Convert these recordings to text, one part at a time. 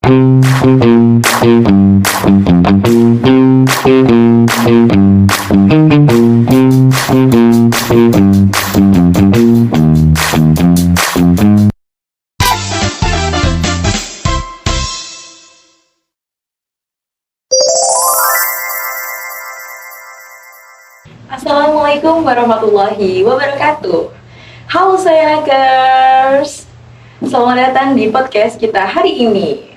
Assalamualaikum warahmatullahi wabarakatuh. Halo Soyanakers, selamat datang di podcast kita hari ini.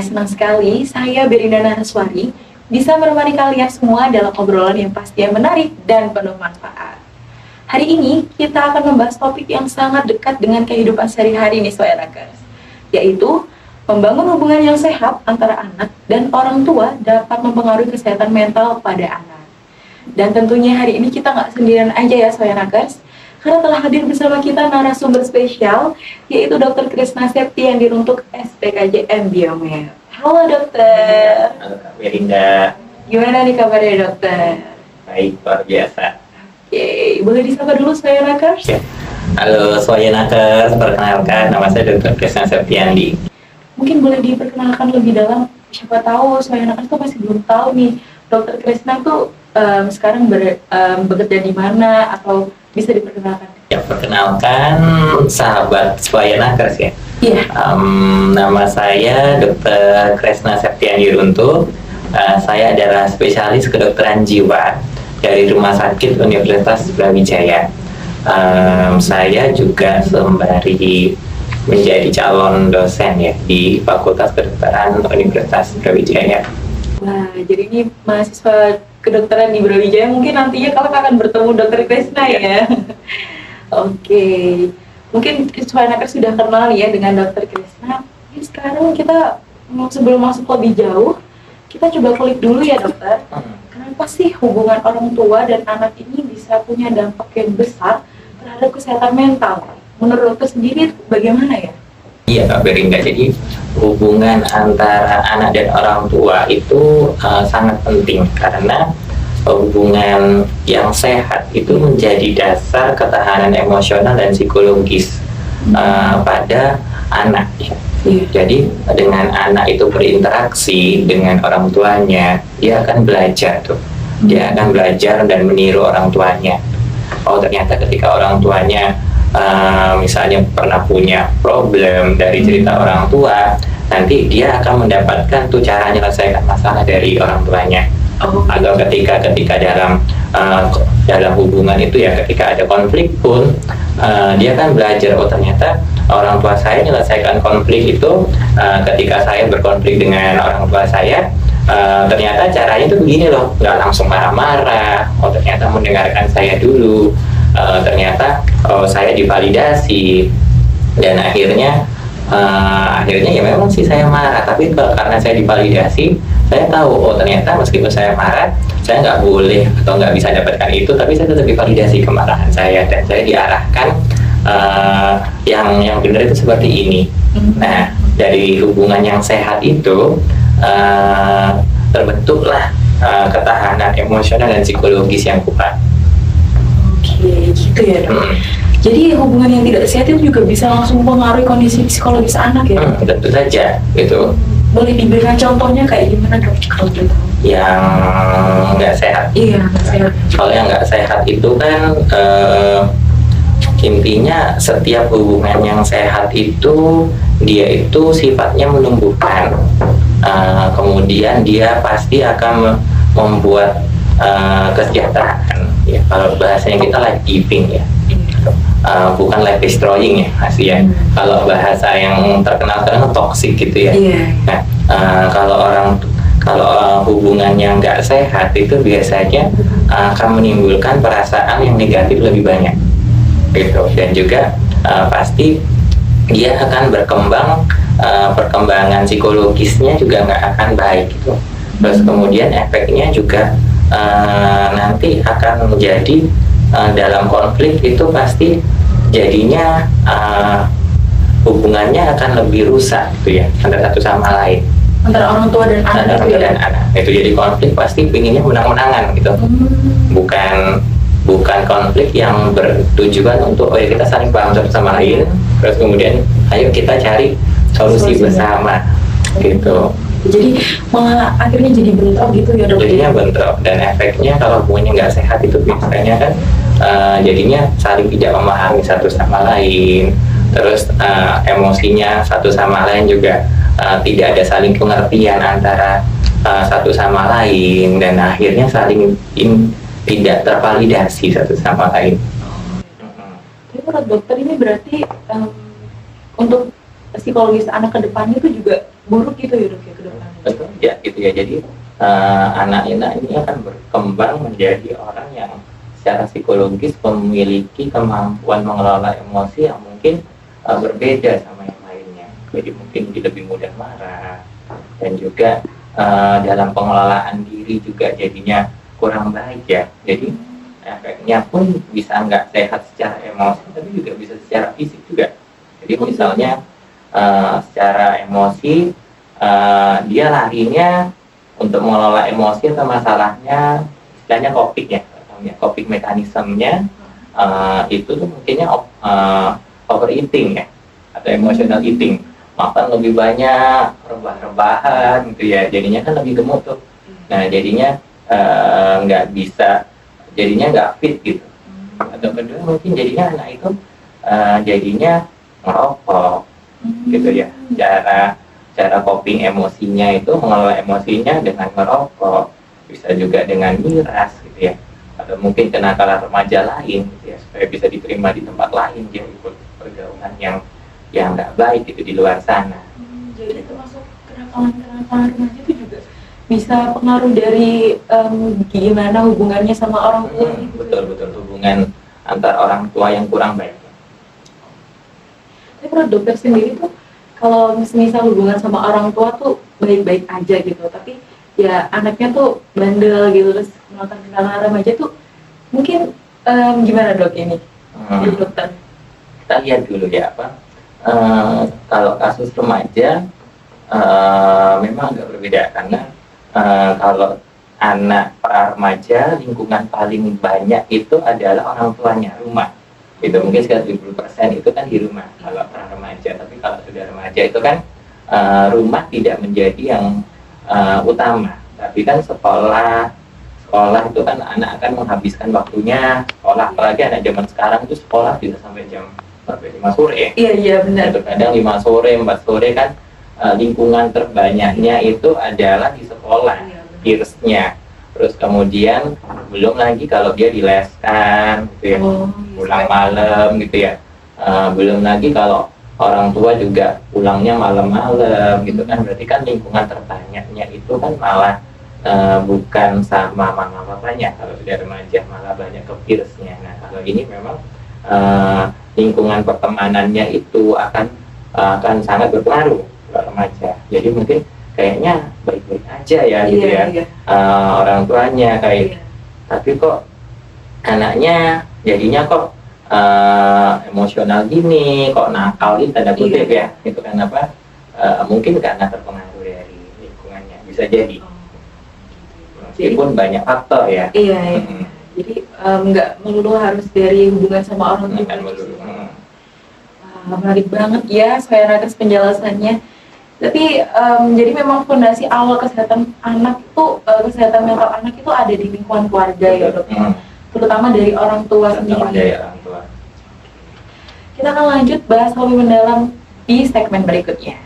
Senang sekali saya Berinda Naraswari bisa menemani kalian semua dalam obrolan yang pastinya menarik dan penuh manfaat. Hari ini kita akan membahas topik yang sangat dekat dengan kehidupan sehari-hari nih Soyanakers, yaitu membangun hubungan yang sehat antara anak dan orang tua dapat mempengaruhi kesehatan mental pada anak. Dan tentunya hari ini kita nggak sendirian aja ya Soyanakers, karena telah hadir bersama kita narasumber spesial, yaitu Dr. Krisna Septiandi untuk SPKJM Biomed. Halo dokter. Halo Kak Berinda. Gimana nih kabarnya dokter? Baik, luar biasa. Oke, boleh disapa dulu Soyanakers? Ya. Halo Soyanakers, perkenalkan nama saya Dr. Krisna Septiandi. Mungkin boleh diperkenalkan lebih dalam, siapa tahu Soyanakers tuh masih belum tahu nih, Dr. Krisna tuh sekarang bekerja di mana, atau bisa diperkenalkan? Ya, perkenalkan sahabat Soyanakers ya. Iya. Nama saya Dr. Krisna Septiandi Runtuh. Saya adalah spesialis kedokteran jiwa dari Rumah Sakit Universitas Brawijaya. Saya juga sembari menjadi calon dosen ya di Fakultas Kedokteran Universitas Brawijaya. Wah, jadi ini mahasiswa kedokteran di Brawijaya mungkin nantinya kalau akan bertemu Dr. Krisna ya. Oke, mungkin Soyanakers sudah kenal ya dengan Dr. Krisna. Jadi sekarang kita sebelum masuk lebih jauh, kita coba kulik dulu ya dokter. Kenapa sih hubungan orang tua dan anak ini bisa punya dampak yang besar terhadap kesehatan mental? Menurut dokter sendiri bagaimana ya? Iya Kak Berinda, jadi hubungan antara anak dan orang tua itu sangat penting karena hubungan yang sehat itu menjadi dasar ketahanan emosional dan psikologis pada anak. Jadi dengan anak itu berinteraksi dengan orang tuanya, dia akan belajar dia akan belajar dan meniru orang tuanya. Oh ternyata ketika orang tuanya misalnya pernah punya problem dari cerita orang tua, nanti dia akan mendapatkan tuh cara menyelesaikan masalah dari orang tuanya. Atau ketika dalam hubungan itu ya, ketika ada konflik pun dia kan belajar, oh ternyata orang tua saya menyelesaikan konflik itu ketika saya berkonflik dengan orang tua saya, ternyata caranya itu begini loh, nggak langsung marah-marah, oh ternyata mendengarkan saya dulu. Ternyata saya divalidasi dan akhirnya ya memang sih saya marah, tapi karena saya divalidasi, saya tahu oh ternyata meskipun saya marah, saya nggak boleh atau nggak bisa dapatkan itu, tapi saya tetap divalidasi kemarahan saya dan saya diarahkan yang benar itu seperti ini. Nah, dari hubungan yang sehat itu terbentuklah ketahanan emosional dan psikologis yang kuat. Oke, gitu ya dok. Jadi hubungan yang tidak sehat itu juga bisa langsung mempengaruhi kondisi psikologis anak ya? Tentu saja, gitu. Boleh diberikan contohnya kayak gimana dok? Kalau boleh tahu. Yang nggak sehat? Iya, nggak sehat. Kalau yang nggak sehat itu kan intinya setiap hubungan yang sehat itu dia itu sifatnya menumbuhkan. Kemudian dia pasti akan membuat kesejahteraan. Ya, kalau bahasanya kita life giving ya, bukan life destroying ya masih ya. Kalau bahasa yang terkenal sekarang toxic gitu ya. Nah, kalau hubungan yang nggak sehat itu biasanya akan menimbulkan perasaan yang negatif lebih banyak, gitu. Dan juga pasti dia akan berkembang, perkembangan psikologisnya juga nggak akan baik gitu. Terus kemudian efeknya juga nanti akan menjadi dalam konflik itu pasti jadinya hubungannya akan lebih rusak gitu ya, antara satu sama lain, antara orang tua dan anak. Itu jadi konflik pasti pinginnya menang-menangan gitu. Bukan konflik yang bertujuan untuk oh ya kita saling paham satu sama lain, terus kemudian ayo kita cari solusi bersama. gitu. Jadi malah akhirnya jadi bentrok gitu ya dok? Jadinya bentrok, dan efeknya kalau hubungannya nggak sehat itu biasanya kan jadinya saling tidak memahami satu sama lain, terus emosinya satu sama lain juga tidak ada saling pengertian antara satu sama lain, dan akhirnya saling tidak tervalidasi satu sama lain. Tapi menurut dokter ini berarti untuk psikologis anak ke depannya itu juga buruk gitu ya dok ya ke depannya? Betul ya, gitu ya. Jadi anak-anak ini akan berkembang menjadi orang yang secara psikologis memiliki kemampuan mengelola emosi yang mungkin berbeda sama yang lainnya. Jadi mungkin lebih mudah marah, dan juga dalam pengelolaan diri juga jadinya kurang baik ya. Jadi efeknya pun bisa nggak sehat secara emosi, tapi juga bisa secara fisik juga. Jadi misalnya secara emosi dia larinya untuk mengelola emosi atau masalahnya, istilahnya coping mekanismenya itu tuh mungkinnya overeating ya, atau emotional eating, makan lebih banyak, rebah-rebahan gitu ya, jadinya kan lebih gemuk tuh. Nah jadinya nggak bisa, jadinya nggak fit gitu. Atau kedua mungkin jadinya anak itu jadinya merokok gitu ya. Cara coping emosinya itu, mengelola emosinya dengan merokok, bisa juga dengan miras gitu ya, atau mungkin kenakalan remaja lain gitu ya, supaya bisa diterima di tempat lain, dia ikut pergaulan yang nggak baik gitu di luar sana. Jadi termasuk kenakalan remaja itu juga bisa pengaruh dari gimana hubungannya sama orang tua. Betul hubungan antar orang tua yang kurang baik. Tapi menurut dokter sendiri tuh, kalau misal hubungan sama orang tua tuh baik-baik aja gitu, tapi ya anaknya tuh bandel gitu, terus melakukan kenakalan remaja tuh mungkin gimana dok ini? Jadi dokter. Kita lihat dulu ya kalau kasus remaja memang agak berbeda, karena kalau anak para remaja, lingkungan paling banyak itu adalah orang tuanya, rumah. Itu mungkin sekitar 70% itu kan di rumah kalau pra remaja. Tapi kalau sudah remaja itu kan rumah tidak menjadi yang utama, tapi kan sekolah itu kan anak akan menghabiskan waktunya sekolah, apalagi anak zaman sekarang itu sekolah bisa sampai jam 5 sore. Iya benar. Kadang 5 sore, 4 sore kan lingkungan terbanyaknya itu adalah di sekolah, peers-nya. Terus kemudian belum lagi kalau dia dileskan gitu ya, pulang malam gitu ya, belum lagi kalau orang tua juga pulangnya malam-malam gitu kan, berarti kan lingkungan terbanyaknya itu kan malah bukan sama mama papanya. Kalau sudah remaja malah banyak ke peers-nya. Nah kalau ini memang lingkungan pertemanannya itu akan sangat berpengaruh ke remaja. Jadi mungkin kayaknya baik-baik aja ya gitu ya. Orang tuanya tapi kok anaknya jadinya kok emosional gini, kok nakal ini tanda kutip ya, itu kan mungkin karena terpengaruh dari lingkungannya, bisa jadi. Meskipun banyak faktor ya. Jadi nggak melulu harus dari hubungan sama orang tua. Menarik banget ya saya atas penjelasannya. Tapi jadi memang fondasi awal kesehatan anak itu, kesehatan mental anak itu ada di lingkungan keluarga ya dok, terutama dari orang tua sendiri. Kita akan lanjut bahas lebih mendalam di segmen berikutnya.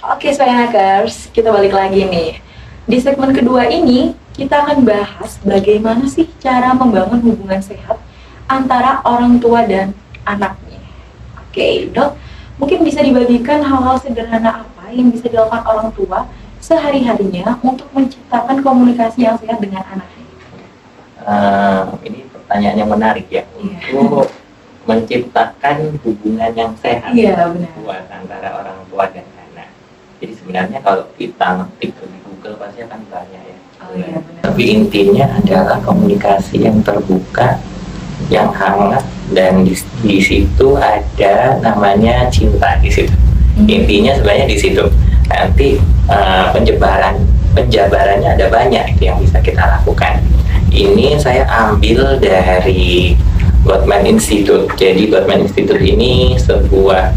Oke Soyanakers, kita balik lagi nih. Di segmen kedua ini kita akan bahas bagaimana sih cara membangun hubungan sehat antara orang tua dan anaknya. Oke, dok, mungkin bisa dibagikan hal-hal sederhana apa yang bisa dilakukan orang tua sehari-harinya untuk menciptakan komunikasi yang sehat dengan anaknya? Ini pertanyaan yang menarik ya, untuk menciptakan hubungan yang sehat buat antara orang tua dan anak. Jadi sebenarnya kalau kita ngetik di Google pasti akan banyak ya. Tapi intinya adalah komunikasi yang terbuka, yang hangat, dan di situ ada namanya cinta di situ. Intinya sebenarnya di situ. Nanti penjabarannya ada banyak yang bisa kita lakukan. Ini saya ambil dari Gottman Institute. Jadi Gottman Institute ini sebuah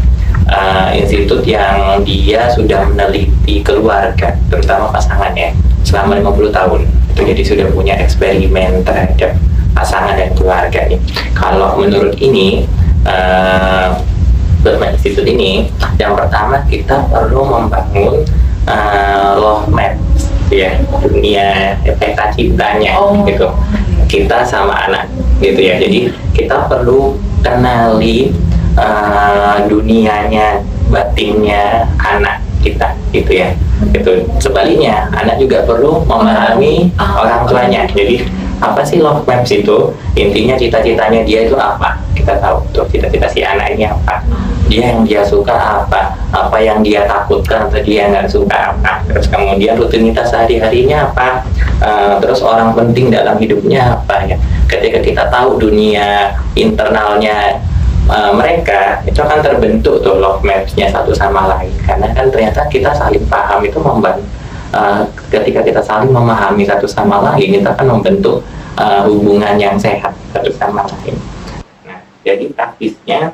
institut yang dia sudah meneliti keluarga, terutama pasangannya, selama 50 tahun. Jadi sudah punya eksperimen terhadap pasangan dan keluarga nih. Kalau menurut ini Gottman Institute ini, yang pertama kita perlu membangun love map ya, dunia peta cintanya gitu, kita sama anak gitu ya. Jadi kita perlu kenali dunianya, batinnya anak kita gitu ya. Gitu. Sebaliknya anak juga perlu memahami orang tuanya. Jadi apa sih love maps itu? Intinya cita-citanya dia itu apa? Kita tahu tuh cita-cita si anak ini apa, dia yang dia suka apa yang dia takutkan atau dia nggak suka apa, terus kemudian rutinitas sehari-harinya apa, terus orang penting dalam hidupnya apa ya. Ketika kita tahu dunia internalnya mereka, itu akan terbentuk tuh love maps-nya satu sama lain, karena kan ternyata kita saling paham itu membantu. Ketika kita saling memahami satu sama lain, kita akan membentuk hubungan yang sehat satu sama lain. Nah, jadi praktisnya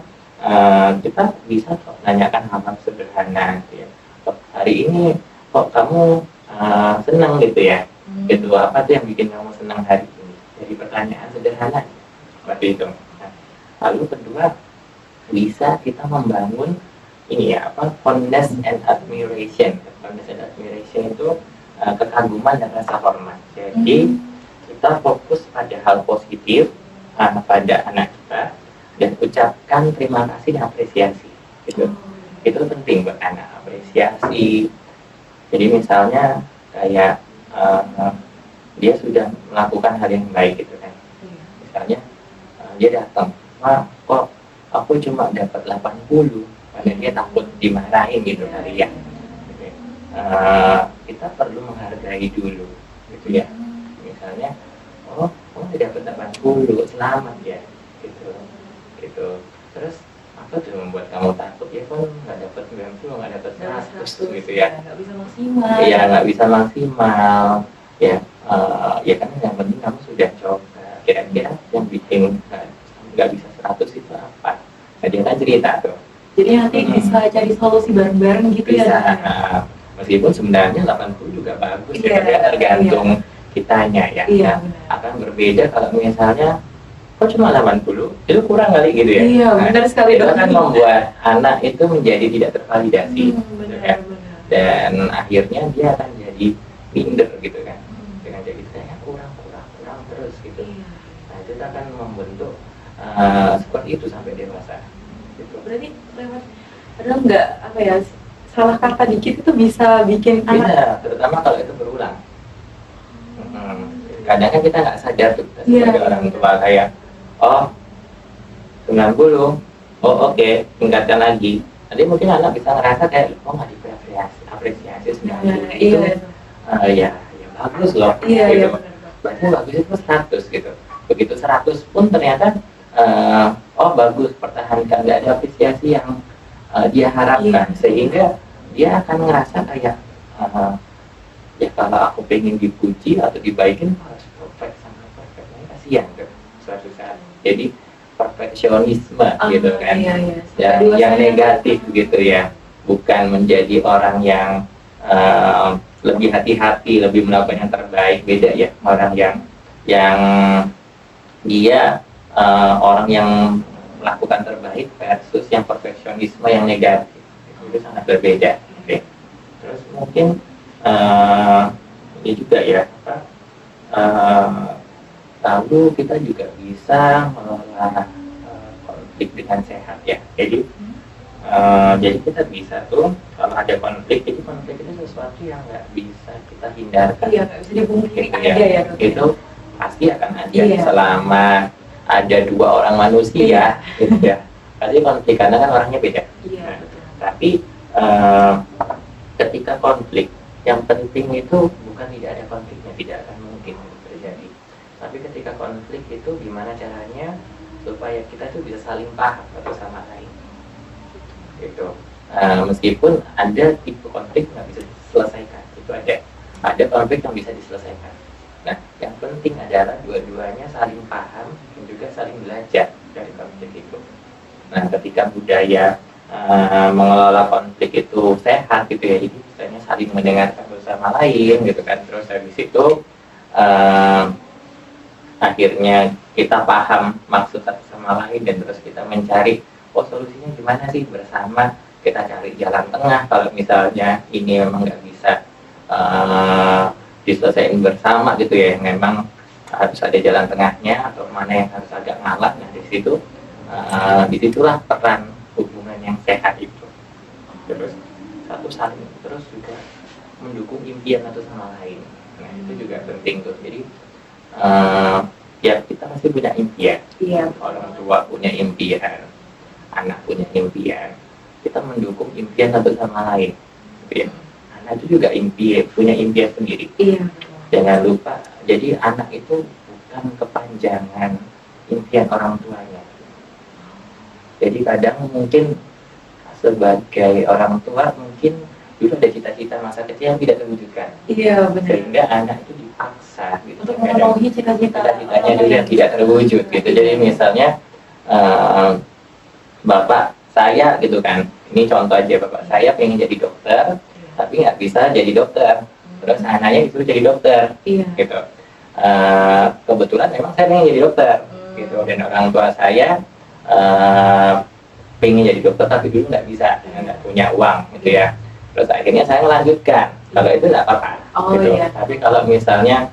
kita bisa nanyakan hal-hal sederhana gitu ya. Hari ini kok kamu senang gitu ya, gitu, apa tuh yang bikin kamu senang hari ini? Jadi pertanyaan sederhana seperti itu. Nah, lalu kedua, bisa kita membangun ini ya, apa, fondness and admiration. Fondness and admiration itu kekaguman dan rasa hormat. Jadi kita fokus pada hal positif pada anak kita dan ucapkan terima kasih dan apresiasi gitu. Itu penting buat anak, apresiasi. Jadi misalnya kayak dia sudah melakukan hal yang baik gitu kan, misalnya dia datang, wah kok aku cuma dapat 80, padahal dia takut dimarahin gitu kali ya. Kita perlu menghargai dulu gitu ya. Misalnya, oh kamu dapat 80, selamat ya gitu. Terus apa tuh membuat kamu takut? Ya kan nggak dapat 90, nggak dapat 100 gitu ya. Nggak bisa maksimal. Iya, nggak bisa maksimal ya. Ya kan yang penting kamu sudah coba. Kira-kira yang bikin nggak bisa 100 itu apa? Nah, dia kan cerita tuh. Jadi nanti bisa cari solusi bareng-bareng gitu Bisa, ya. meskipun sebenarnya 80 juga bagus ya, tergantung kitanya ya. Iya, Akan berbeda kalau misalnya kok cuma 80, itu kurang kali gitu ya. Iya, benar sekali itu dok. kan membuat anak itu menjadi tidak tervalidasi gitu kan. Dan akhirnya dia akan jadi minder gitu kan, dengan jadi saya kurang terus gitu. Nah itu akan membentuk seperti itu sampai dewasa gitu. Berarti lewat padahal nggak apa ya, salah kata dikit itu bisa bikin anak. Bisa, terutama kalau itu berulang. Kadang kan kita nggak sadar tuh sebagai orang tua, kayak oh 90, oh oke, tingkatkan lagi. Nanti mungkin anak bisa ngerasa kayak oh nggak apresiasi 90 itu ya bagus loh gitu. Berarti bagus itu 100 gitu. Begitu 100 pun ternyata oh bagus, pertahankan, nggak ada apresiasi yang dia harapkan, sehingga dia akan ngerasa kayak ya kalau aku pengen dipuji atau dibaikin harus perfect, sangat perfect, kasihan kan suatu saat. Jadi perfeksionisme gitu kan, yang negatif gitu ya, bukan menjadi orang yang lebih hati-hati, lebih melakukan yang terbaik. Beda ya, orang yang dia orang yang melakukan terbaik versus yang perfeksionisme yang negatif, itu sangat berbeda. Okay. Terus mungkin ini juga ya lalu kita juga bisa mengelola konflik dengan sehat ya. Jadi kita bisa tuh kalau ada konflik, jadi konflik itu sesuatu yang nggak bisa kita hindarkan. Iya, nggak bisa dipungkiri gitu ada ya dok. Itu pasti akan ada selama ada dua orang manusia gitu ya. Pasti konflik karena kan orangnya beda. Iya. Tapi ketika konflik, yang penting itu bukan tidak ada konfliknya, tidak akan mungkin terjadi. Tapi ketika konflik itu gimana caranya supaya kita tuh bisa saling paham satu sama lain. Gitu. Meskipun ada tipe konflik nggak bisa diselesaikan, itu ada konflik yang bisa diselesaikan. Nah, yang penting adalah dua-duanya saling paham dan juga saling belajar dari konflik itu. Nah, ketika budaya mengelola konflik itu sehat gitu ya, jadi misalnya saling mendengarkan bersama lain gitu kan, terus habis itu akhirnya kita paham maksud satu sama lain dan terus kita mencari solusinya gimana sih bersama, kita cari jalan tengah kalau misalnya ini memang nggak bisa diselesaikan bersama gitu ya, yang memang harus ada jalan tengahnya atau mana yang harus agak ngalah. Nah disitulah peran hubungan yang sehat itu, terus satu saling terus juga mendukung impian satu sama lain. Nah itu juga penting tuh. Jadi ya kita masih punya impian, orang tua punya impian, anak punya impian, kita mendukung impian satu sama lain gitu ya. Anak itu juga punya impian sendiri. Jangan lupa, jadi anak itu bukan kepanjangan impian orang tuanya. Jadi kadang mungkin sebagai orang tua mungkin dulu ada cita-cita masa kecil yang tidak terwujudkan. Iya benar. Sehingga anak itu dipaksa gitu, untuk memenuhi cita-citanya dulu yang tidak terwujud gitu. Jadi misalnya bapak saya gitu kan, ini contoh aja, bapak saya pengen jadi dokter tapi nggak bisa jadi dokter, terus anaknya disuruh jadi dokter gitu. Kebetulan memang saya pengen jadi dokter gitu, dan orang tua saya pengen jadi dokter tapi dulu nggak bisa, nggak punya uang gitu ya. Terus akhirnya saya melanjutkan, kalau itu nggak apa-apa gitu. Tapi kalau misalnya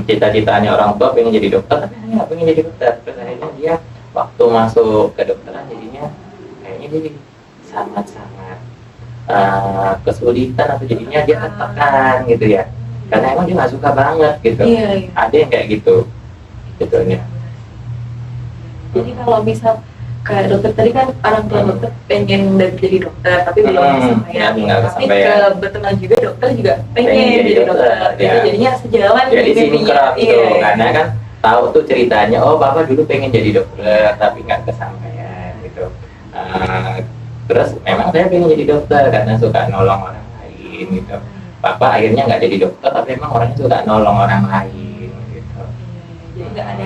cita-citanya orang tua pengen jadi dokter tapi nggak pengen jadi dokter, terus akhirnya dia waktu masuk ke dokteran jadinya kayaknya jadi sangat-sangat kesulitan, atau jadinya dia tertekan gitu ya, karena emang dia nggak suka banget gitu. Ada yang kayak gitu ya. Jadi kalau misal kayak dokter tadi kan orang tua dokter pengen jadi dokter tapi belum kesampaian, tapi kebetulan juga dokter juga pengen jadi dokter. Jadi jadinya sejalan. Jadi sinkron gitu, karena kan tahu tuh ceritanya, bapak dulu pengen jadi dokter tapi nggak kesampaian gitu. Terus memang saya pengen jadi dokter karena suka nolong orang lain gitu. Bapak akhirnya nggak jadi dokter tapi memang orangnya suka nolong orang lain gitu. Jadi nggak ada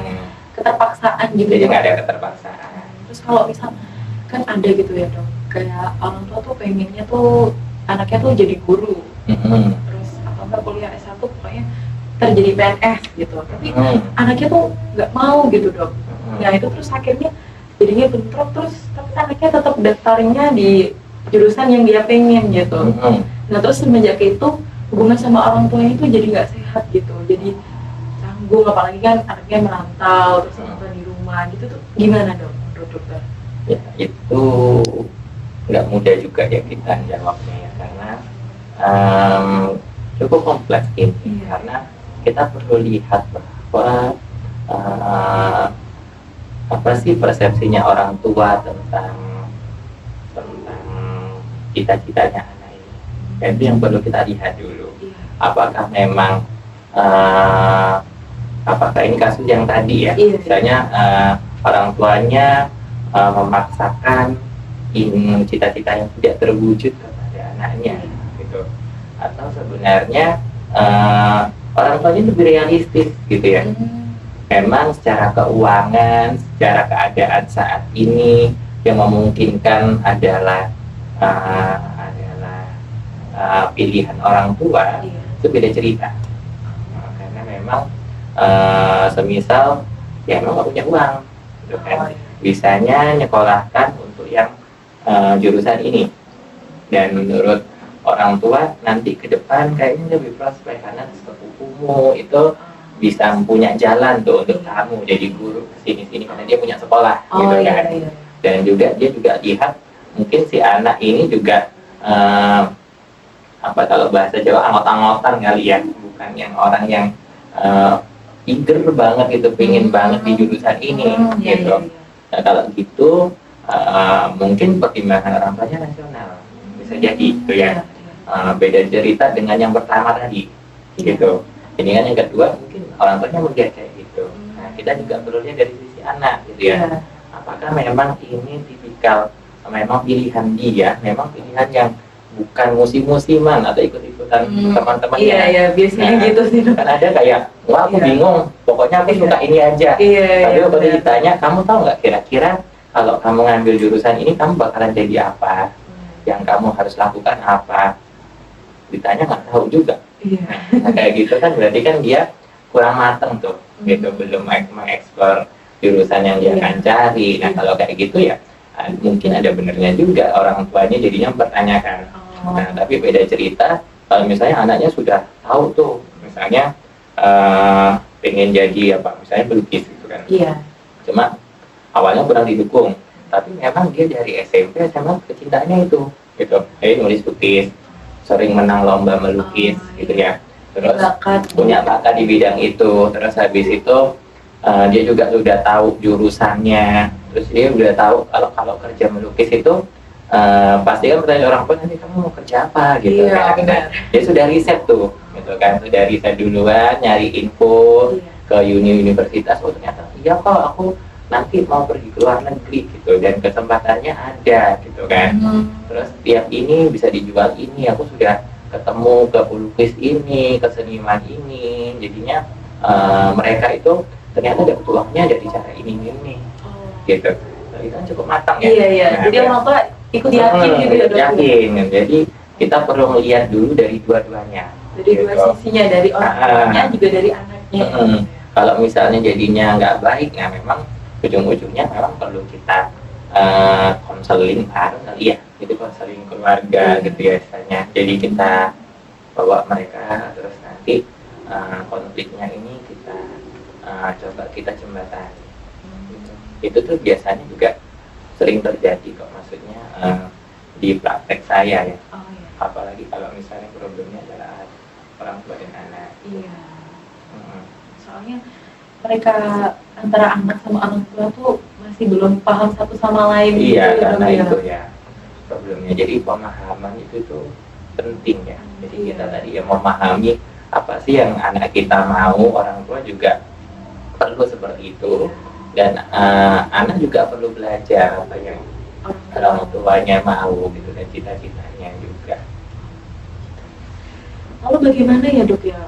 keterpaksaan gitu. Jadi nggak ada keterpaksaan. Terus kalau misal kan ada gitu ya dok, kayak orang tua tuh pengennya tuh anaknya tuh jadi guru, terus atau enggak kuliah S1 pokoknya terjadi PNS gitu, tapi anaknya tuh nggak mau gitu dok. Nah itu terus akhirnya jadinya bentrok, terus tapi anaknya tetap daftarnya di jurusan yang dia pengen gitu. Nah terus semenjak itu hubungan sama orang tuanya itu jadi nggak sehat gitu, jadi canggung, apalagi kan anaknya merantau terus nonton di rumah gitu tuh gimana dok menurut dokter? Ya itu nggak mudah juga ya kita jawabnya ya, karena cukup kompleks ini. Karena kita perlu lihat bahwa apa sih persepsinya orang tua tentang cita-citanya anak ini. Dan itu yang perlu kita lihat dulu. Apakah memang apakah ini kasus yang tadi ya, misalnya orang tuanya memaksakan cita-cita yang tidak terwujud kepada anaknya gitu, atau sebenarnya orang tuanya lebih realistis gitu ya. Memang secara keuangan, secara keadaan saat ini yang memungkinkan adalah pilihan orang tua, itu beda cerita. Karena memang semisal ya memang nggak punya uang gitu kan, bisanya nyekolahkan untuk yang jurusan ini, dan menurut orang tua nanti ke depan kayaknya lebih prospek karena sepupumu itu bisa punya jalan tuh untuk kamu jadi guru sini karena dia punya sekolah gitu kan. Dan juga dia juga lihat mungkin si anak ini juga apa kalau bahasa Jawa angot-angotan kali ya, bukan yang orang yang eager banget gitu, pengen banget di jurusan ini gitu. Nah kalau gitu mungkin pertimbangan orang tuanya rasional, bisa jadi gitu ya. Beda cerita dengan yang pertama tadi gitu. Ini kan yang kedua mungkin orang tuanya melihat kayak gitu. Nah kita juga perlu lihat dari sisi anak gitu ya. Apakah memang ini tipikal, memang pilihan dia, memang pilihan yang bukan musim-musiman atau ikut-ikutan teman-temannya. Iya, iya, biasanya Nah, gitu sih. kan ada kayak, wah aku Iya. bingung, pokoknya aku Iya. suka ini aja. Iya, Tapi iya, waktu benar. ditanya, kamu tahu nggak kira-kira kalau kamu ngambil jurusan ini kamu bakalan jadi apa? Yang kamu harus lakukan apa? Ditanya nggak tahu juga. Iya. Nah, kayak gitu kan berarti kan dia kurang mateng tuh, gitu, belum mengeksplor jurusan yang dia Iya. akan cari. Nah Iya. kalau kayak gitu ya mungkin ada benernya juga orang tuanya jadinya mempertanyakan. Oh. Nah tapi beda cerita kalau misalnya anaknya sudah tahu tuh, misalnya pengen jadi apa, misalnya pelukis gitu kan. Iya. Cuma awalnya kurang didukung, tapi memang dia dari SMP SMA kecintaannya itu, gitu. Nulis lukis, sering menang lomba melukis, gitu ya. Terus punya bakat di bidang itu. Terus habis itu dia juga sudah tahu jurusannya. Terus dia udah tahu kalau kerja melukis itu pasti kan bertanya orang tua, nanti kamu mau kerja apa gitu. Iya, kan. benar. Dia sudah riset tuh, gitu kan. Sudah riset duluan, nyari info ke universitas. Oh ternyata iya kok aku nanti mau pergi ke luar negeri gitu, dan kesempatannya ada gitu kan. Terus tiap ini bisa dijual ini, aku sudah ketemu ke pelukis ini, ke seniman ini, jadinya mereka itu ternyata dapat uangnya dari cara ini gitu. Nah, itu kan cukup matang ya. Iya, iya. Nah, Jadi orang tua ikut yakin gitu ya, Dok. yakin. Jadi kita perlu melihat dulu dari dua-duanya. Dari dua Gitu. sisinya, dari orang tuanya juga dari anaknya. Kalau misalnya jadinya nggak baik, nah memang ujung-ujungnya memang perlu kita konseling kali ya, itu konseling keluarga gitu ya misalnya. Jadi kita bawa mereka, terus nanti konfliknya ini kita coba kita jembatani. Itu tuh biasanya juga sering terjadi kok, maksudnya di praktek saya ya. Oh, iya. Apalagi kalau misalnya problemnya adalah orang tua dan anak. Iya. Soalnya mereka antara anak sama orang tua tuh masih belum paham satu sama lain. Iya, gitu, karena ya. itu ya problemnya. Jadi pemahaman itu tuh penting ya. Jadi kita tadi ya memahami apa sih yang anak kita mau, orang tua juga perlu seperti itu. Dan anak juga perlu belajar apa yang orang tuanya mau gitu, dan cita-citanya juga. Lalu bagaimana ya Dok ya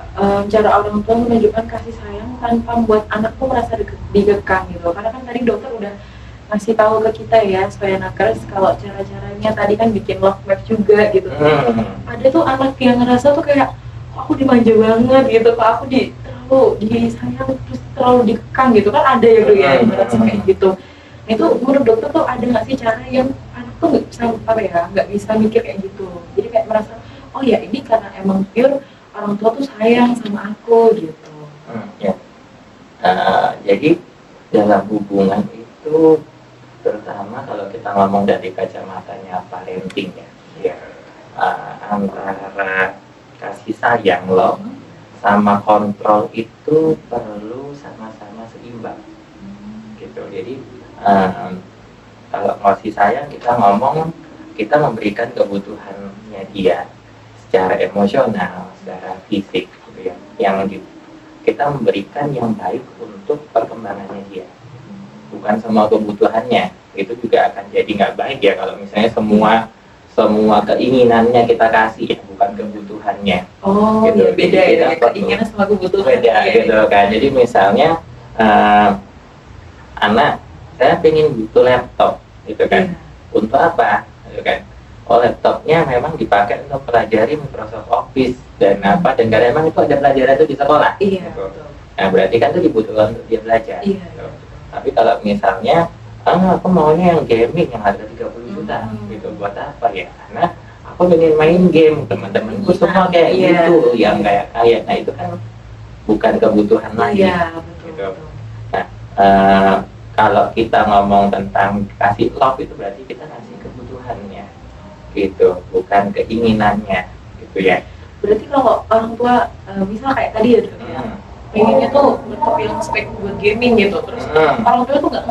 cara orang tua menunjukkan kasih sayang tanpa membuat anak tuh merasa dikekang gitu? Karena kan tadi dokter udah ngasih tahu ke kita ya supaya nakers kalau cara-caranya tadi kan bikin love map juga gitu. Ada tuh anak yang ngerasa tuh kayak aku dimanja banget gitu, kok aku terlalu disayang terus terlalu dikekang gitu kan, ada ya Dok ya yang ngerasa kayak gitu. Itu menurut dokter tuh ada nggak sih cara yang anak tuh nggak bisa apa ya, nggak bisa mikir kayak gitu, jadi kayak merasa oh ya ini karena emang pure orang tua tuh sayang sama aku gitu. Ya. Jadi dalam hubungan itu, terutama kalau kita ngomong dari kacamatanya parenting ya, antara kasih sayang loh sama kontrol itu perlu sama-sama seimbang gitu. Jadi kalau kasih sayang kita ngomong, kita memberikan kebutuhannya dia secara emosional, secara fisik gitu ya, yang kita memberikan yang baik untuk perkembangannya dia, bukan semua kebutuhannya. Itu juga akan jadi nggak baik ya kalau misalnya semua keinginannya kita kasih ya, bukan kebutuhannya. Oh gitu. Ya beda ya, keinginan sama kebutuhan beda ya, gitu kan. Jadi misalnya anak, saya pengen butuh laptop gitu kan, untuk apa gitu kan. Oh laptopnya memang dipakai untuk pelajari Microsoft Office dan apa, dan karena memang itu ada pelajaran itu di sekolah. Iya. Gitu. Nah berarti kan itu dibutuhkan untuk dia belajar. Iya. Gitu. Tapi kalau misalnya aku maunya yang gaming yang harga 30 juta gitu, buat apa ya? Karena aku pengen main game, teman-temanku semua kayak gitu, yang kayak nah itu kan bukan kebutuhan lagi. Iya, betul, gitu. Nah kalau kita ngomong tentang kasih love itu berarti kita kasih kebutuhannya gitu, bukan keinginannya gitu ya. Berarti kalau orang tua misal kayak tadi ya Dok ya, pengennya tuh laptop yang spek buat gaming gitu, terus orang tua tuh nggak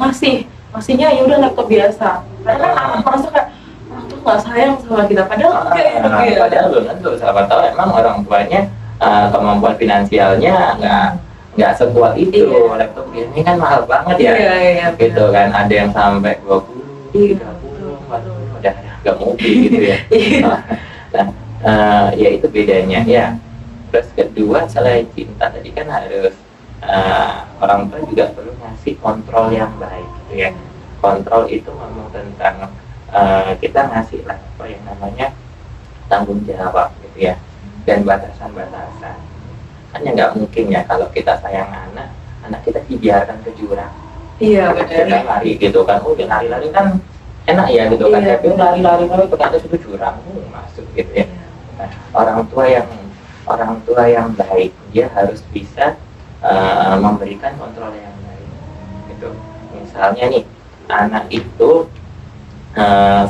ngasihnya ya udah laptop biasa. Karena kan anak merasa kayak orang tua nggak sayang sama kita, padahal enggak ya. Padahal belum tentu, siapa tahu emang orang tuanya kemampuan finansialnya nggak sekuat itu. Laptop ini kan mahal banget ya, gitu kan. Ada yang sampai 20, 30, udah nggak mobil gitu ya. Nah, ya itu bedanya ya. Terus kedua, selain cinta tadi kan harus orang tua juga perlu ngasih kontrol yang baik gitu ya. Kontrol itu ngomong tentang kita ngasih lah apa yang namanya tanggung jawab gitu ya, dan batasan-batasan. Kan ya nggak mungkin ya kalau kita sayang anak kita dibiarkan ke jurang. Iya, Kita benar. lari gitu kan, dia lari-lari kan enak ya gitu kan, Iya, tapi benar. lari-lari ke atas itu jurang, masuk gitu ya. Nah, orang tua yang baik dia harus bisa memberikan kontrol yang baik gitu. Misalnya nih anak itu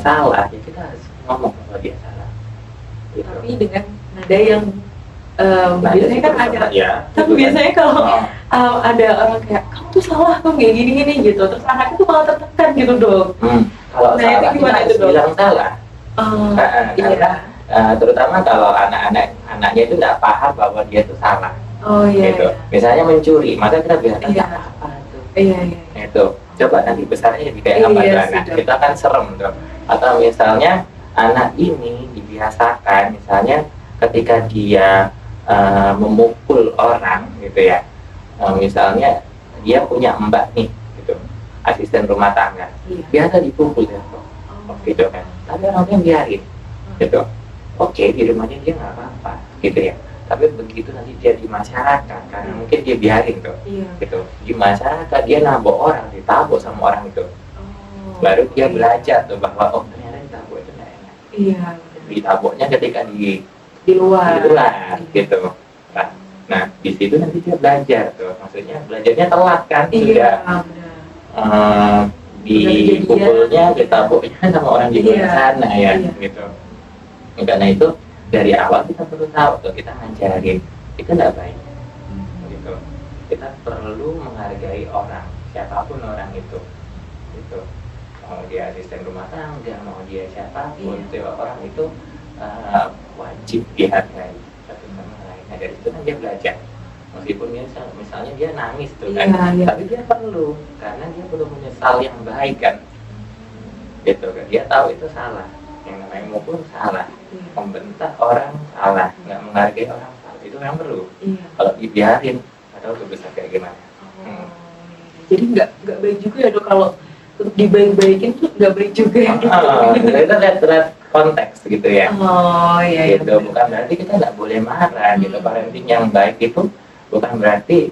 salah, ya kita harus ngomong kalau dia salah gitu. Tapi dengan nada yang Nah, biasanya kan itu ada, ya, tapi gitu kan. biasanya kalau Oh, ada orang kayak kamu tuh salah, kamu kayak gini-gini gitu, terus anak itu malah tertekan gitu dok. kalau Nah, itu salah kita gimana harus itu, Dok? bilang salah. Iya. Karena terutama kalau anaknya itu nggak paham bahwa dia itu salah Oh iya. gitu. Iya. Misalnya mencuri, maka kita bilang Iya. nggak apa-apa tuh. Iya. Iya. Itu coba nanti besarnya jadi kayak apa Iya tuh sih, anak, Dok. kita kan serem tuh. Atau misalnya anak ini dibiasakan misalnya ketika dia memukul orang gitu ya. Misalnya dia punya mbak nih gitu, asisten rumah tangga, Iya. biasa dipukul ya gitu kan, tapi orangnya biarin gitu. Oke, di rumahnya dia nggak apa-apa gitu ya, tapi begitu nanti dia di masyarakat, karena mungkin dia biarin tuh Iya. gitu, di masyarakat dia nabok orang, ditabok sama orang itu, Oh, baru dia oke. belajar tuh bahwa oh ternyata ditabok itu nggak enak. Iya. Ditaboknya ketika di Di luar. luar gitu. Nah di situ nanti dia belajar tuh, maksudnya belajarnya telat kan, Iya. sudah Benar. dipukulnya, ditaboknya sama orang di luar Iya. sana ya Iya. gitu. Karena itu dari awal kita perlu tahu tuh, kita ngajarin itu nggak baik gitu. Kita perlu menghargai orang, siapapun orang itu gitu. Mau dia asisten rumah tangga, mau dia siapapun, Iya. orang itu wajib dihargai satu sama lain. Nah dari itu kan dia belajar, meskipun misalnya dia nangis tuh kan, Iya, iya. tapi dia perlu, karena dia perlu menyesal yang baik kan gitu kan. Dia tahu itu salah, yang namanya mukul salah, Iya. membentak orang salah, nggak menghargai orang salah, itu yang perlu. Iya. Kalau dibiarin atau tuh bisa kayak gimana. Oh, jadi nggak baik juga ya dok, kalau untuk dibaik-baikin tuh nggak baik juga ya dok. Kita lihat konteks gitu ya. Oh iya. Iya, Gitu, benar. bukan berarti kita nggak boleh marah gitu. Parenting yang baik itu bukan berarti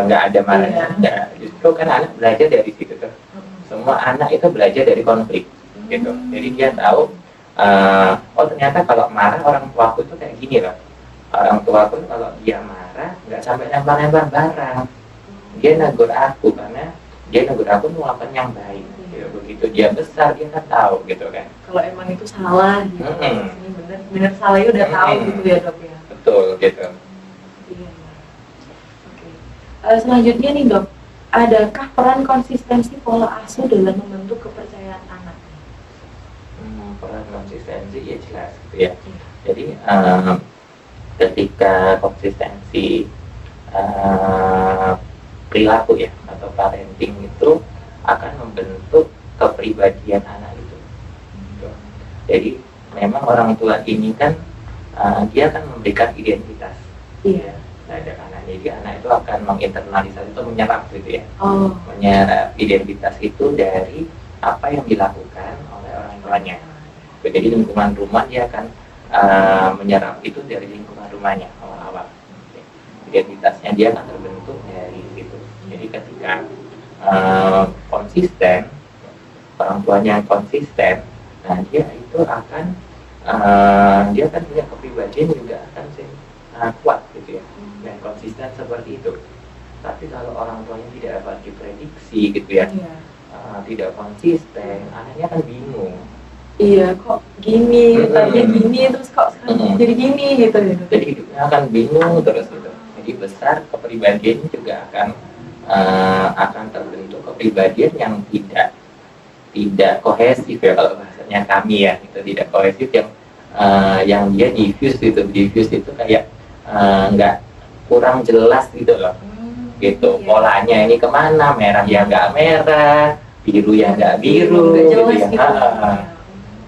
nggak ada marahnya, Iya. enggak. Justru kan anak belajar dari situ tuh. Semua anak itu belajar dari konflik gitu. Jadi dia tahu oh ternyata kalau marah orang tuaku itu kayak gini loh. Orang tuaku kalau dia marah nggak sampai lempar-lempar barang, dia negur aku karena dia negur aku melakukan yang baik gitu. Begitu dia besar dia kan tahu gitu kan. Kalau emang itu salah gitu, Mm-mm. ini bener salahnya udah tahu Mm-mm. gitu ya dok ya. Betul gitu. Iya. Oke. Selanjutnya nih dok, adakah peran konsistensi pola asuh dalam membentuk kepercayaan anak? Peran konsistensi ya jelas gitu ya. Jadi ketika konsistensi perilaku ya atau parenting itu akan membentuk kepribadian anak itu. Gitu. Jadi memang orang tua ini kan dia akan memberikan identitas. Iya. Nah, anaknya jadi anak itu akan menginternalisasi atau menyerap gitu ya. Oh. Menyerap identitas itu dari apa yang dilakukan oleh orang tuanya. Jadi lingkungan rumah dia akan menyerap itu dari lingkungan rumahnya awal-awal. Identitasnya dia akan terbentuk dari situ. Jadi ketika konsisten, orang tuanya konsisten, nah dia itu akan dia akan punya kepribadian juga akan kuat gitu ya, dan konsisten seperti itu. Tapi kalau orang tuanya tidak dapat diprediksi gitu ya, Iya. tidak konsisten, anaknya akan bingung. Iya, kok gini, tadinya gini, terus kok sekarang jadi gini gitu ya. Jadi hidupnya akan bingung terus gitu. Jadi besar kepribadian juga akan terbentuk kepribadian yang tidak kohesif ya, kalau bahasanya kami ya, itu tidak kohesif, yang dia diffuse itu kayak nggak kurang jelas gitu loh. Gitu, Iya. polanya ini kemana, merah ya nggak merah, biru ya nggak biru Nggak gitu jelas ya. gitu.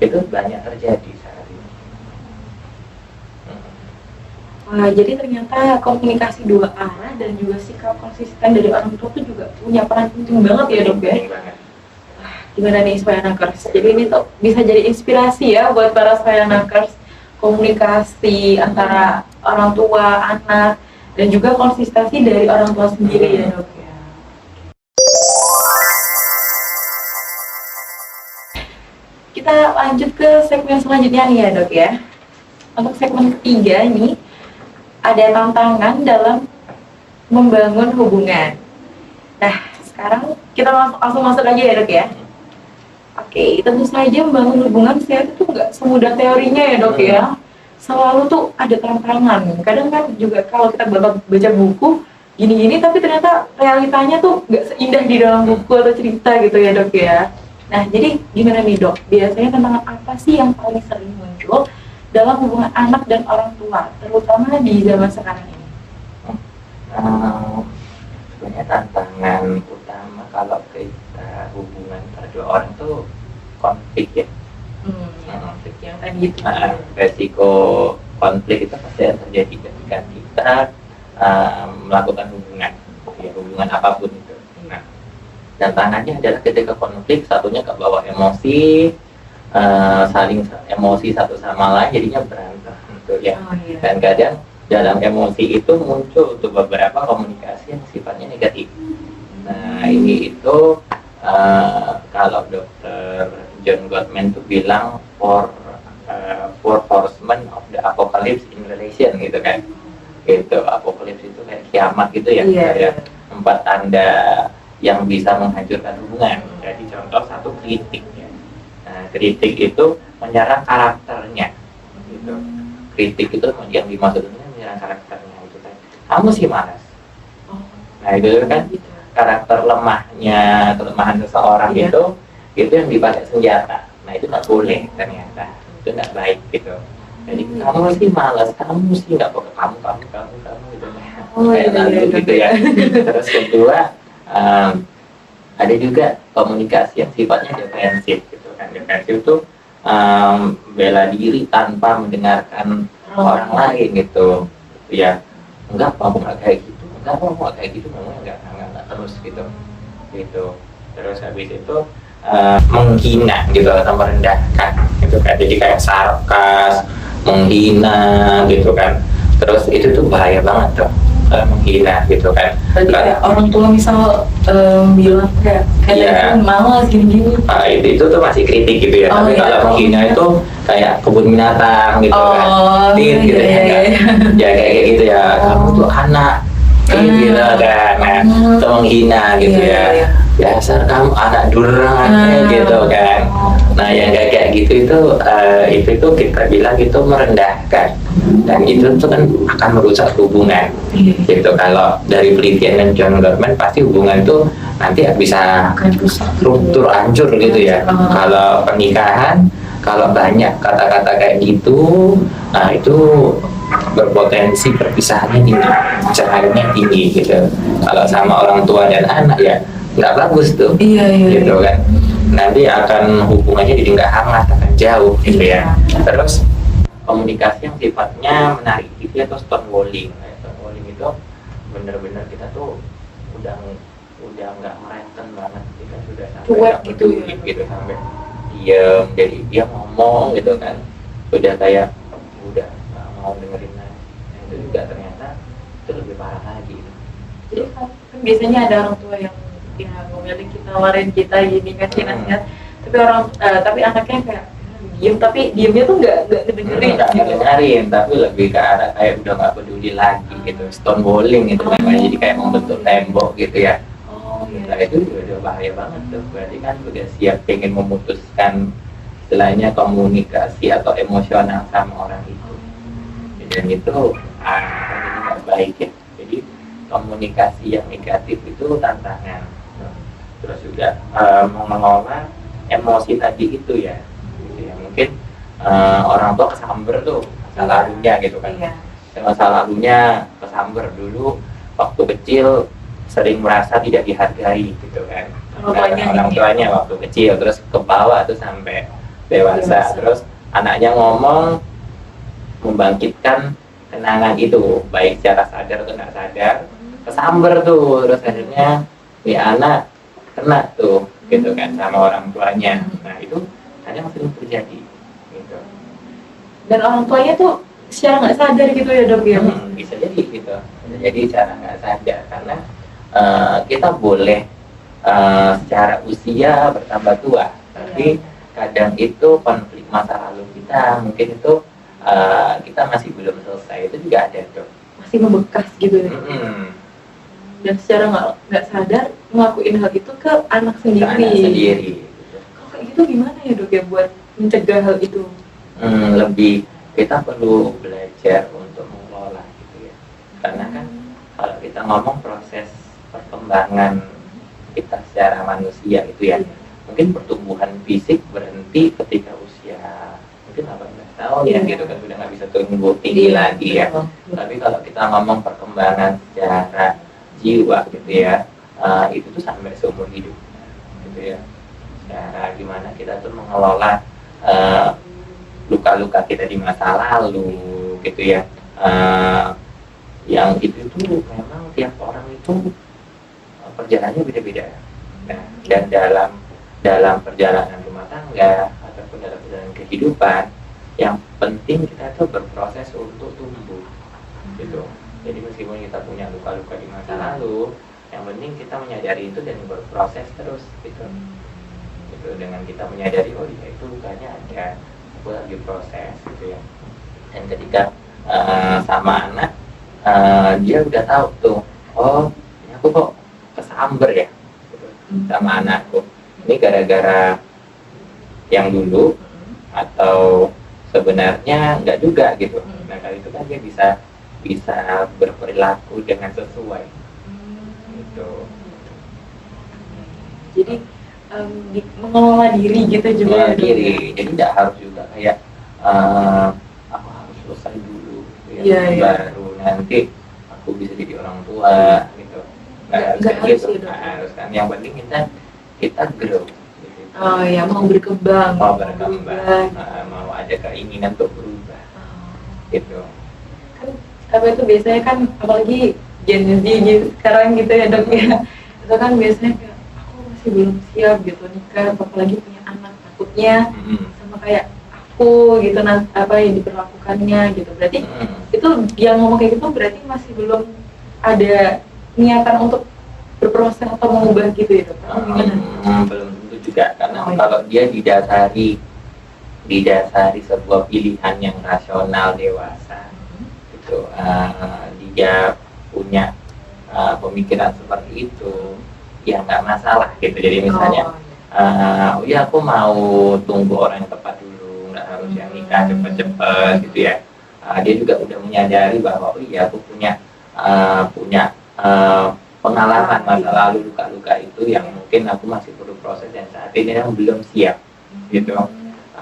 Itu banyak terjadi saat ini. Jadi ternyata komunikasi dua arah dan juga sikap konsisten dari orang tua itu juga punya peran penting banget ya dok ya. Penting banget. Gimana nih Soyanakers? Jadi ini tuh bisa jadi inspirasi ya buat para Soyanakers, komunikasi antara orang tua, anak, dan juga konsistensi dari orang tua sendiri ya dok ya. Kita lanjut ke segmen selanjutnya nih ya dok ya. Untuk segmen ketiga ini ada tantangan dalam membangun hubungan. Nah, sekarang kita langsung masuk aja ya dok ya. Oke, tentu saja membangun hubungan sehat itu nggak semudah teorinya ya dok ya. Selalu tuh ada tantangan. Kadang kan juga kalau kita baca buku gini-gini, tapi ternyata realitanya tuh nggak seindah di dalam buku atau cerita gitu ya dok ya. Nah, jadi gimana nih dok? Biasanya tantangan apa sih yang paling sering muncul dalam hubungan anak dan orang tua, terutama di zaman sekarang ini? Sebenarnya tantangan utama kalau kita hubungan antara dua orang itu konflik ya. Konflik yang tadi itu. Resiko konflik itu pasti yang terjadi ketika kita melakukan hubungan, ya, hubungan apapun itu. Nah, tantangannya adalah ketika konflik, satunya ke bawah emosi, saling emosi satu sama lain, jadinya berantem gitu ya. Dan kadang dalam emosi itu muncul tuh beberapa komunikasi yang sifatnya negatif. Nah, ini itu kalau dokter John Gottman tuh bilang four horsemen of the apocalypse in relation gitu kan. Gitu, apocalypse itu kayak kiamat gitu ya. Kayak 4 tanda yang bisa menghancurkan hubungan. Jadi contoh satu, kritik ya. Nah, kritik itu menyerang karakternya gitu. Kritik itu yang dimaksud menyerang karakternya itu kan. Kamu sih malas. Nah, itu kan karakter kelemahan seseorang itu yang dipakai senjata. Nah, itu nggak boleh ternyata. Itu nggak baik gitu. Jadi kamu sih malas, kamu sih nggak boleh, kamu gitu. Kayak lalu gitu ya. Terus kedua, ada juga komunikasi yang sifatnya defensif gitu kan. Defensif itu bela diri tanpa mendengarkan orang lain gitu ya. Enggak, kamu nggak kayak gitu, enggak, kamu nggak kayak gitu, memang enggak terus gitu. Terus habis itu menghina gitu atau merendahkan gitu kan. Jadi kayak sarkas, menghina gitu kan. Terus itu tuh bahaya banget tuh, menghina gitu kan. Berarti kayak orang tua misal bilang kayak malas gini-gini. Itu tuh masih kritik gitu ya. Tapi kalau menghina itu kayak kebun binatang gitu kan. Gitu ya kayak gitu ya. Kamu tuh anak gitu kan. Nah, itu menghina gitu ya. Dasar kamu anak durhaka gitu kan. Nah, yang kayak gitu itu kita bilang itu merendahkan, dan itu tuh kan akan merusak hubungan gitu. Kalau dari penelitian John Gottman, pasti hubungan itu nanti bisa struktur hancur gitu ya. Kalau pernikahan, kalau banyak kata-kata kayak gitu, nah itu berpotensi perpisahannya tinggi, cerainya tinggi gitu. Kalau sama orang tua dan anak ya nggak bagus tuh, gitu kan. Nanti akan hubungannya jadi nggak hangat, akan jauh gitu ya. Terus komunikasi yang sifatnya menarik itu atau stonewalling. Stonewalling itu bener-bener kita tuh udah nggak merenten banget, kita sudah sampai gitu sampai diem, jadi dia ngomong gitu kan, udah kayak udah nggak mau dengerin lagi. Nah, itu juga ternyata itu lebih parah lagi. Jadi kan biasanya ada orang tua yang ngomelin kita, nawarin kita gini kasih nasihat, tapi anaknya kayak diem, tapi diemnya tuh nggak dengerin, tapi lebih ke arah kayak udah nggak peduli lagi gitu, stonewalling gitu namanya. Jadi kayak membentuk tembok gitu ya. Nah, itu udah bahaya banget tuh. Berarti kan udah siap pengen memutuskan istilahnya komunikasi atau emosional sama orang itu, dan itu nggak baik ya. Jadi komunikasi yang negatif itu tantangan. Terus juga mengelola emosi tadi itu ya, gitu ya. Mungkin orang tua kesamber tuh masa lalunya gitu kan. Masa lalunya kesamber dulu waktu kecil, sering merasa tidak dihargai gitu kan. Orang tuanya waktu kecil, terus ke bawah tuh sampai dewasa. Terus anaknya ngomong membangkitkan kenangan itu, baik secara sadar atau nggak sadar, kesamber tuh, terus akhirnya anak kena tuh gitu kan sama orang tuanya. Nah itu kadang sering terjadi gitu. Dan orang tuanya tuh secara nggak sadar gitu ya dok ya? Bisa jadi gitu, bisa jadi secara nggak sadar karena kita boleh secara usia bertambah tua, tapi kadang itu konflik masa lalu kita mungkin itu kita masih belum selesai, itu juga ada tuh, masih membekas gitu ya. Dan secara nggak sadar ngelakuin hal itu ke anak sendiri. Gitu. Kalau kayak gitu gimana ya dok ya buat mencegah hal itu? Lebih kita perlu belajar untuk mengelola gitu ya, karena kan kalau kita ngomong proses perkembangan kita secara manusia itu ya, mungkin pertumbuhan fisik berhenti ketika usia mungkin 18 tahun ya gitu kan, udah nggak bisa tumbuh tinggi lagi ya. Tapi kalau kita ngomong perkembangan secara jiwa gitu ya, itu tuh sampai seumur hidup gitu ya. Cara gimana kita tuh mengelola luka-luka kita di masa lalu gitu ya, yang itu tuh memang tiap orang itu perjalanannya beda-beda. Nah, dan dalam perjalanan rumah tangga ataupun dalam perjalanan kehidupan, yang penting kita tuh berproses untuk tumbuh gitu. Jadi meskipun kita punya luka-luka di masa lalu, yang penting kita menyadari itu dan berproses terus gitu. Gitu, dengan kita menyadari oh ya itu lukanya ada, aku lagi proses gitu ya. Dan ketika sama anak, dia udah tahu tuh, oh ini aku kok kesamber ya gitu, sama anakku. Ini gara-gara yang dulu atau sebenarnya enggak juga gitu. Nah kali itu kan dia bisa berperilaku dengan sesuai gitu. Jadi mengelola diri gitu juga. Jadi tidak harus juga kayak aku harus selesai dulu gitu ya, baru nanti aku bisa jadi orang tua gitu. Nggak harus gitu. Harus kan, yang penting kita grow gitu. Oh ya, mau berkembang, mau ada keinginan untuk berubah gitu. Apa itu biasanya kan, apalagi Gen Z sekarang gitu ya dok ya, itu kan biasanya kayak aku masih belum siap gitu nikah, apalagi punya anak, takutnya sama kayak aku gitu, apa yang diperlakukannya gitu. Berarti itu yang ngomong kayak gitu berarti masih belum ada niatan untuk berproses atau mengubah gitu ya dok? Belum tentu juga, karena kalau dia didasari sebuah pilihan yang rasional dewasa gitu, dia punya pemikiran seperti itu ya nggak masalah gitu. Jadi misalnya ya aku mau tunggu orang yang tepat dulu, nggak harus yang nikah cepet-cepet gitu ya. Dia juga udah menyadari bahwa oh iya aku punya pengalaman masa lalu, luka-luka itu yang mungkin aku masih perlu proses dan saat ini yang belum siap gitu.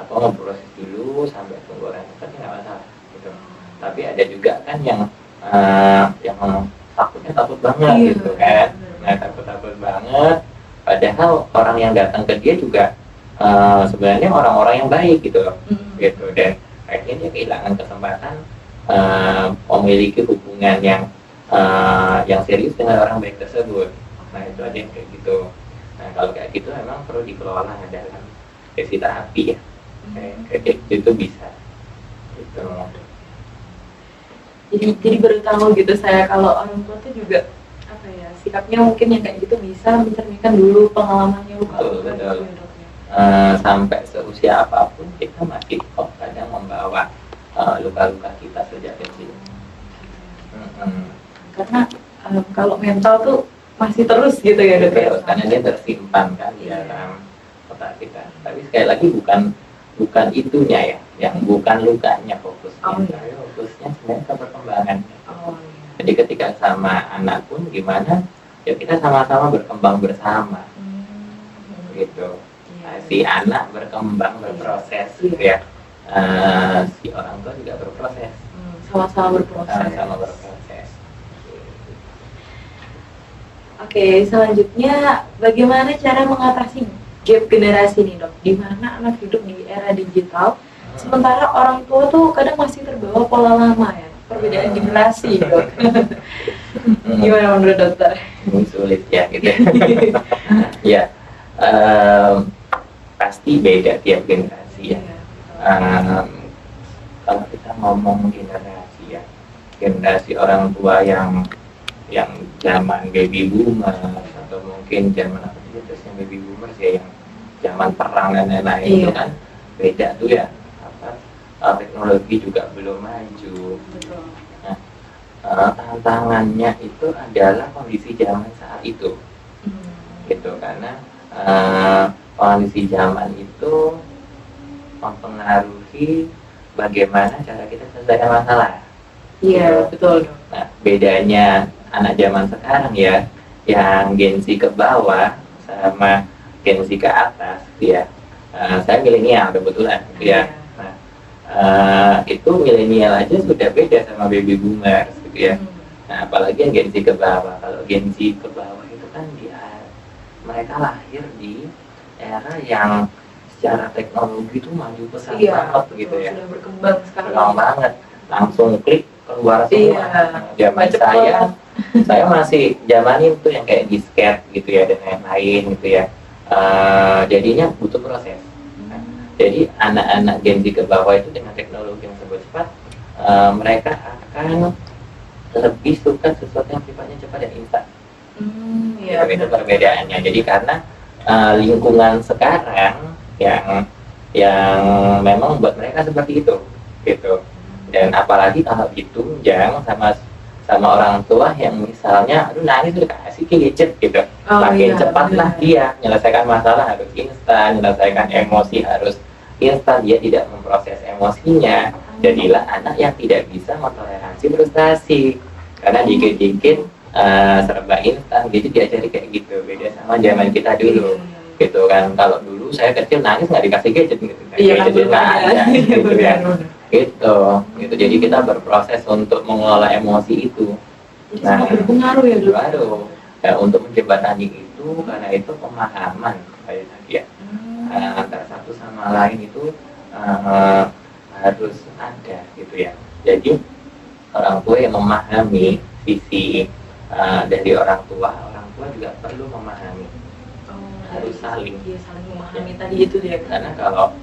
Aku mau proses dulu sampai tunggu orang yang tepat, nggak masalah gitu. Tapi ada juga kan yang takut banget gitu kan. Nah takut banget, padahal orang yang datang ke dia juga sebenarnya orang-orang yang baik gitu loh, gitu. Dan akhirnya dia kehilangan kesempatan memiliki hubungan yang serius dengan orang baik tersebut. Nah itu ada yang kayak gitu. Nah kalau kayak gitu memang perlu dikelola dalam sesi terapi ya. Kayak gitu bisa gitu. Jadi baru tahu gitu saya kalau orang tua tuh juga apa ya, sikapnya mungkin yang kayak gitu bisa mencerminkan dulu pengalamannya luka-luka gitu ya dok ya. Sampai seusia apapun kita masih kadang membawa luka-luka kita sejak kecil. Karena kalau mental tuh masih terus gitu ya dok ya. Karena dia tersimpan kan di dalam otak kita. Tapi sekali lagi bukan itunya ya, yang bukan lukanya fokusnya. Fokusnya sebenarnya ke perkembangan. Jadi ketika sama anak pun gimana, ya kita sama-sama berkembang bersama gitu. Si anak berkembang, berproses gitu ya, si orang tua juga berproses, sama-sama berproses. Oke, selanjutnya bagaimana cara mengatasi gap generasi nih dok, di mana anak hidup di era digital sementara orang tua tuh kadang masih terbawa pola lama ya. perbedaan generasi dok. Gimana menurut dokter? Ini sulit ya gitu. Ya, pasti beda tiap generasi ya. Kalau kita ngomong generasi ya, generasi orang tua yang zaman baby boomers atau mungkin zaman apa sih terusnya baby boomers ya, yang zaman perang dan lain-lain itu kan beda tuh ya. Teknologi juga belum maju. Betul. Tantangannya itu adalah kondisi zaman saat itu, gitu, karena kondisi zaman itu mempengaruhi bagaimana cara kita selesaikan masalah. Iya, betul. Nah, bedanya anak zaman sekarang ya, yang Gen Z ke bawah sama Gen Z ke atas, ya. Saya milenial kebetulan, ya. Nah, itu milenial aja sudah beda sama baby boomers, gitu ya. Nah, apalagi yang Gen Z ke bawah. Kalau Gen Z ke bawah itu kan mereka lahir di era yang secara teknologi itu maju pesat banget, gitu ya. Sudah berkembang sekarang. Berkembang banget, langsung klik keluar semua. Zaman saya masih zamanin tuh yang kayak disket gitu ya dan lain-lain gitu ya. Jadinya butuh proses. Jadi anak-anak Gen Z ke bawah itu dengan teknologi yang serba cepat, mereka akan lebih suka sesuatu yang sifatnya cepat dan instan. Ya, itu perbedaannya. Jadi karena lingkungan sekarang yang memang buat mereka seperti itu, gitu. Dan apalagi kalau ditunjang sama orang tua yang misalnya, aduh nangis udah kasih gadget gitu, makin cepatlah dia menyelesaikan masalah harus instan, menyelesaikan emosi harus instan, dia tidak memproses emosinya. Jadilah anak yang tidak bisa mentoleransi frustasi karena dikit-dikit serba instan gitu, diajari kayak gitu. Beda sama zaman kita dulu, gitu kan. Kalau dulu saya kecil nangis nggak dikasih gadget gitu, gadgetnya nggak ada gitu ya, gitu. Jadi kita berproses untuk mengelola emosi itu. Nah, berpengaruh ya dulu. Ya, untuk menjembatani itu, karena itu pemahaman kayak tadi ya. Antara satu sama lain itu harus ada gitu ya. Jadi orang tua yang memahami visi dari orang tua juga perlu memahami. Harus saling memahami tadi itu dia. Karena kalau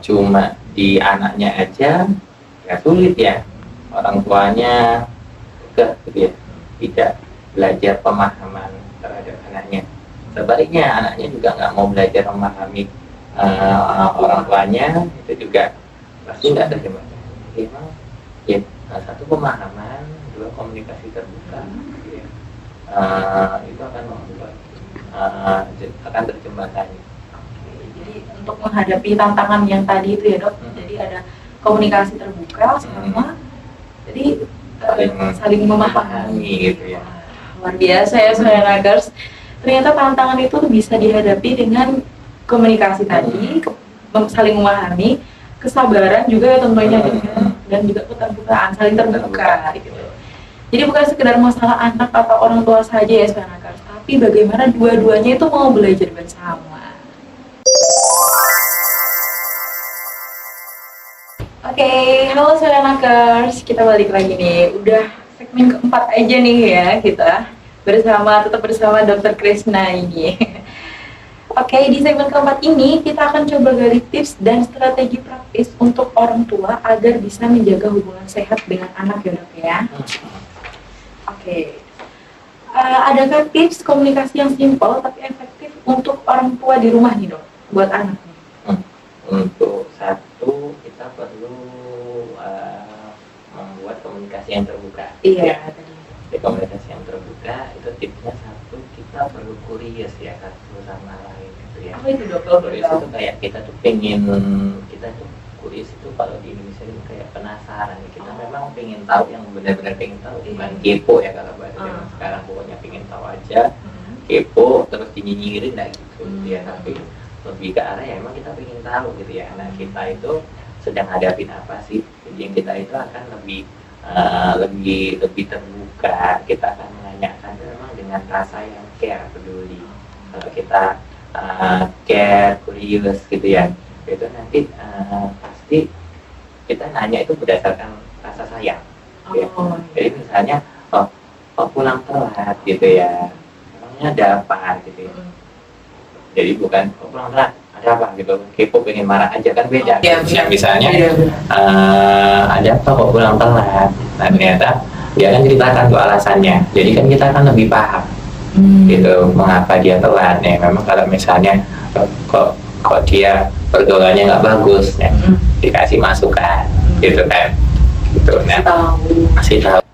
cuma di anaknya aja ya sulit ya, orang tuanya gitu ya, tidak belajar pemahaman terhadap anaknya. Sebaliknya anaknya juga nggak mau belajar memahami orang tuanya, itu juga pasti nggak terjemah. Memang ya, satu pemahaman, dua komunikasi terbuka, gitu ya. Itu akan membuat akan terjembatani. Jadi untuk menghadapi tantangan yang tadi itu ya dok, jadi ada komunikasi terbuka sama jadi saling memahami gitu ya. Luar biasa ya Soyanagers. Ternyata tantangan itu bisa dihadapi dengan komunikasi tadi, saling memahami, kesabaran juga ya tentunya, dan juga keterbukaan, saling terbuka gitu. Jadi bukan sekedar masalah anak atau orang tua saja ya Soyanagers, tapi bagaimana dua-duanya itu mau belajar bersama. Oke, halo Soyanagers, kita balik lagi nih. Udah segmen keempat aja nih ya kita. Tetap bersama Dr. Krisna ini. Oke, di segmen keempat ini kita akan coba gali tips dan strategi praktis untuk orang tua agar bisa menjaga hubungan sehat dengan anak ya dok ya. Oke, adakah tips komunikasi yang simpel tapi efektif untuk orang tua di rumah nih dok, buat anak? Untuk satu, kita perlu membuat komunikasi yang terbuka. Iya. Komunikasi yang terbuka itu tipsnya satu, kita perlu curious ya satu sama lain gitu ya. Apa itu dok? Curious itu kayak kita tuh curious itu kalau di Indonesia itu kayak penasaran. Kita memang pengen tahu, yang benar-benar pengen tahu, bukan kepo ya kalau bahasa zaman sekarang, pokoknya pengen tahu aja, kepo terus dinyinyirin lah gitu ya. Tapi lebih ke arah ya emang kita pengen tahu gitu ya, anak kita itu sedang hadapin apa sih. Jadi yang kita itu akan lebih terbuka, kita akan menanyakan memang dengan rasa yang care, peduli. Kalau kita care, curious gitu ya, itu nanti pasti kita nanya itu berdasarkan rasa sayang. Oh. Jadi misalnya pulang telat gitu ya, emangnya ada apa gitu ya. Jadi bukan pulang telat ada apa gitu, kepo pengen marah aja kan beda. Misalnya ada apa kok pulang telat, nah ternyata dia kan ceritakan tuh alasannya, jadi kan kita kan lebih paham gitu mengapa dia telat ya. Memang kalau misalnya kok dia pergaulannya nggak bagus ya, dikasih masukan gitu kan, gitu. Nah kasih tahu.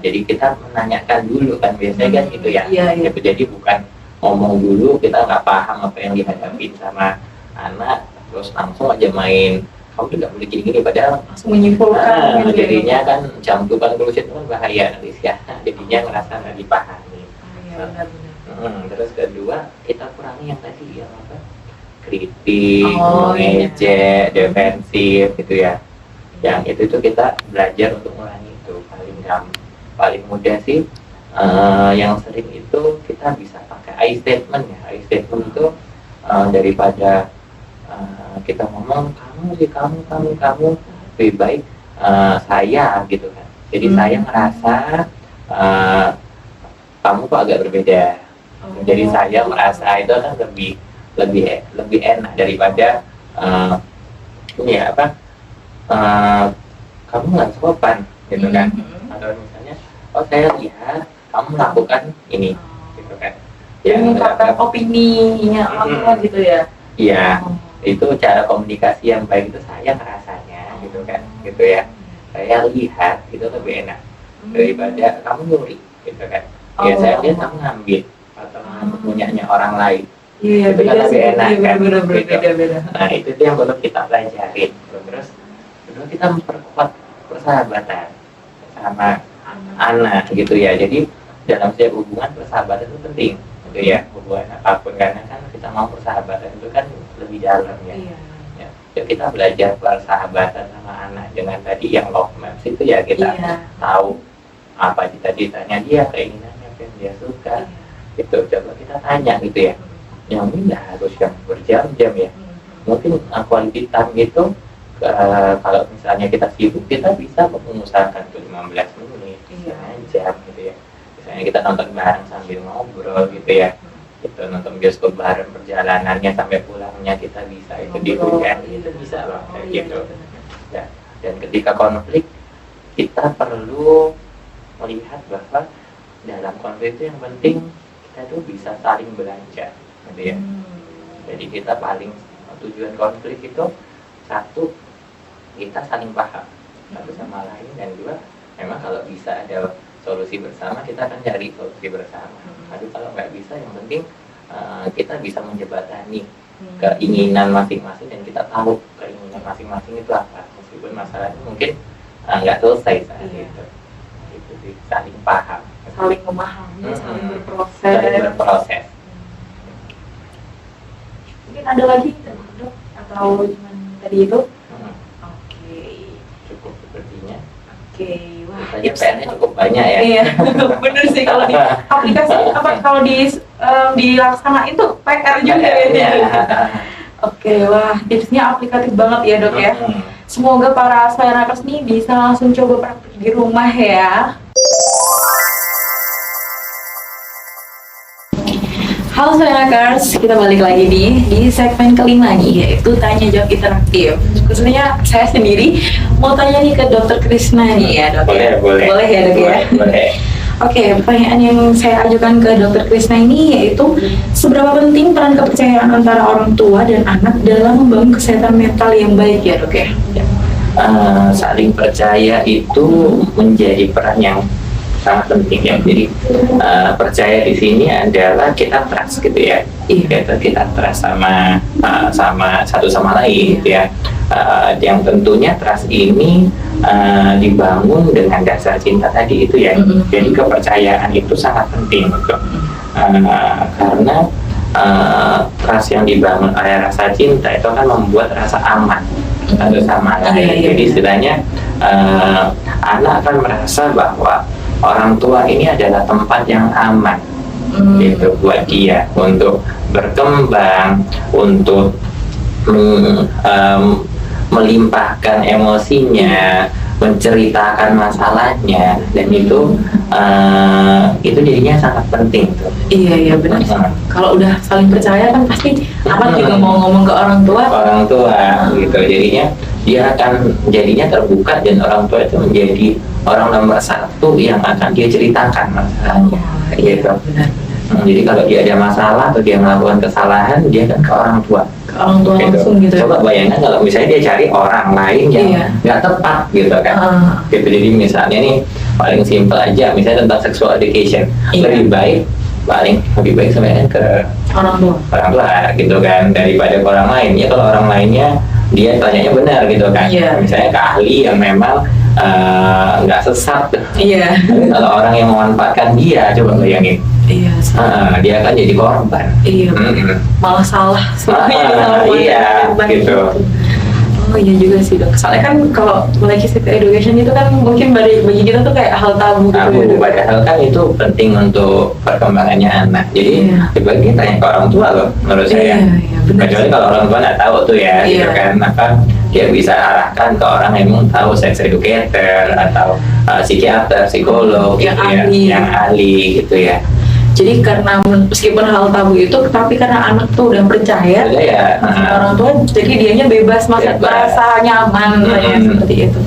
Jadi kita menanyakan dulu kan biasanya kan gitu ya. Gitu. Jadi bukan ngomong dulu kita nggak paham apa yang dihadapi sama anak terus langsung aja main kamu tuh nggak boleh gini-gini, padahal langsung menyimpulkan gitu jadinya kan jam tuh kan itu kan bahaya nanti ya. Jadinya ngerasa nggak dipahami. Terus kedua kita kurangi yang tadi yang apa, kritik, mengejek, defensif gitu ya. Yang itu tuh kita belajar untuk mengurangi itu. Paling mudah sih yang sering itu kita bisa pakai I statement ya. I statement itu daripada kita ngomong kamu lebih baik saya gitu kan. Jadi saya merasa kamu kok agak berbeda. Jadi saya merasa itu kan lebih enak daripada ini ya apa kamu nggak sopan gitu kan. Atau misalnya saya lihat kamu melakukan ini gitu kan. Mengungkapkan opininya orang tua gitu ya. Iya, itu cara komunikasi yang baik itu saya ngerasanya gitu kan, gitu ya. Saya lihat itu lebih enak daripada kamu nyuri gitu kan. Ya saya lihat kamu ngambil atau punyanya orang lain. Iya, itu kan lebih enak kan. Beda. Nah itu yang perlu kita pelajarin. Terus kedua kita memperkuat persahabatan sama anak gitu ya. Jadi dalam setiap hubungan persahabatan itu penting gitu ya, hubungan apapun, karena kan kita mau persahabatan itu kan lebih dalam ya. Ya kita belajar persahabatan sama anak dengan tadi yang love maps itu ya, kita tahu apa cita-citanya dia, keinginannya apa yang dia suka gitu. Coba kita tanya gitu ya, yang ini nggak harus yang berjam-jam ya, mungkin quality time gitu. Kalau misalnya kita sibuk, kita bisa mengusahakan tuh 15 menit, jam gitu ya. Misalnya kita nonton bareng sambil ngobrol gitu ya, gitu, nonton bioskop bareng, perjalanannya sampai pulangnya kita bisa itu di weekend itu bisa loh kayak gitu. Ya. Dan ketika konflik kita perlu melihat bahwa dalam konflik itu yang penting kita tuh bisa saling belajar gitu ya. Jadi kita paling tujuan konflik itu satu, kita saling paham satu sama lain, dan dua memang kalau bisa ada solusi bersama kita akan cari solusi bersama. Tapi kalau nggak bisa, yang penting kita bisa menjembatani keinginan masing-masing dan kita tahu keinginan masing-masing itu apa, meskipun masalahnya mungkin nggak selesai saat itu sih, saling paham, saling memahami, saling berproses. Mungkin ada lagi dok atau cuma tadi itu? Cukup sepertinya. Wah, PR-nya cukup banyak ya. Iya, bener sih, kalau di aplikasi apa kalau dilaksanain tuh PR juga ya. Wah, tipsnya aplikatif banget ya dok ya. Semoga para Soyanakers nih bisa langsung coba praktik di rumah ya. Halo Soyanakers, kita balik lagi nih di segmen kelima nih, yaitu tanya jawab interaktif. Khususnya saya sendiri mau tanya nih ke Dr. Krisna nih ya dok. Boleh ya dok ya? Boleh. Pertanyaan yang saya ajukan ke Dr. Krisna ini yaitu seberapa penting peran kepercayaan antara orang tua dan anak dalam membangun kesehatan mental yang baik ya dok ya? Saling percaya itu menjadi peran yang sangat penting ya. Jadi percaya di sini adalah kita trust gitu ya. Kita trust sama satu sama lain gitu ya. Yang tentunya trust ini dibangun dengan dasar cinta tadi itu ya. Jadi kepercayaan itu sangat penting gitu. Karena trust yang dibangun oleh rasa cinta itu akan membuat rasa aman satu sama lain. Jadi istilahnya anak akan merasa bahwa orang tua ini adalah tempat yang aman gitu buat dia untuk berkembang, untuk melimpahkan emosinya, menceritakan masalahnya, dan itu jadinya sangat penting tuh. Iya benar. Kalau udah saling percaya kan pasti anak juga mau ngomong ke orang tua. Gitu, jadinya dia akan jadinya terbuka, dan orang tua itu menjadi orang nomor satu yang akan dia ceritakan masalahnya. Gitu. Benar. Jadi kalau dia ada masalah atau dia melakukan kesalahan, dia kan ke orang tua. Gitu. Langsung gitu. Coba bayangkan kalau misalnya dia cari orang lain yang nggak tepat gitu kan. Gitu. Jadi misalnya nih paling simpel aja, misalnya tentang sexual education, lebih baik sebenarnya ke orang tua gitu kan, daripada ke orang lain. Ya kalau orang lainnya dia tanyanya benar gitu kan. Misalnya ke ahli yang memang nggak sesat. Tapi kalau orang yang memanfaatkan dia, coba bayangin. Dia akan jadi korban. Malah salah. Gitu. Oh iya juga sih dok. Soalnya kan kalau mulai sex education itu kan mungkin bagi kita tuh kayak hal tabu gitu. Padahal kan itu penting untuk perkembangannya anak. Jadi sebaiknya tanya ke orang tua loh, menurut saya. Kecuali kalau orang tua nggak tahu tuh ya, gitu kan. Maka dia bisa arahkan ke orang yang memang tahu, sex educator atau psikiater, psikolog, yang ahli gitu ya. Jadi karena meskipun hal tabu itu, tapi karena anak tuh udah percaya orang tua, jadi dianya bebas, merasa nyaman seperti itu.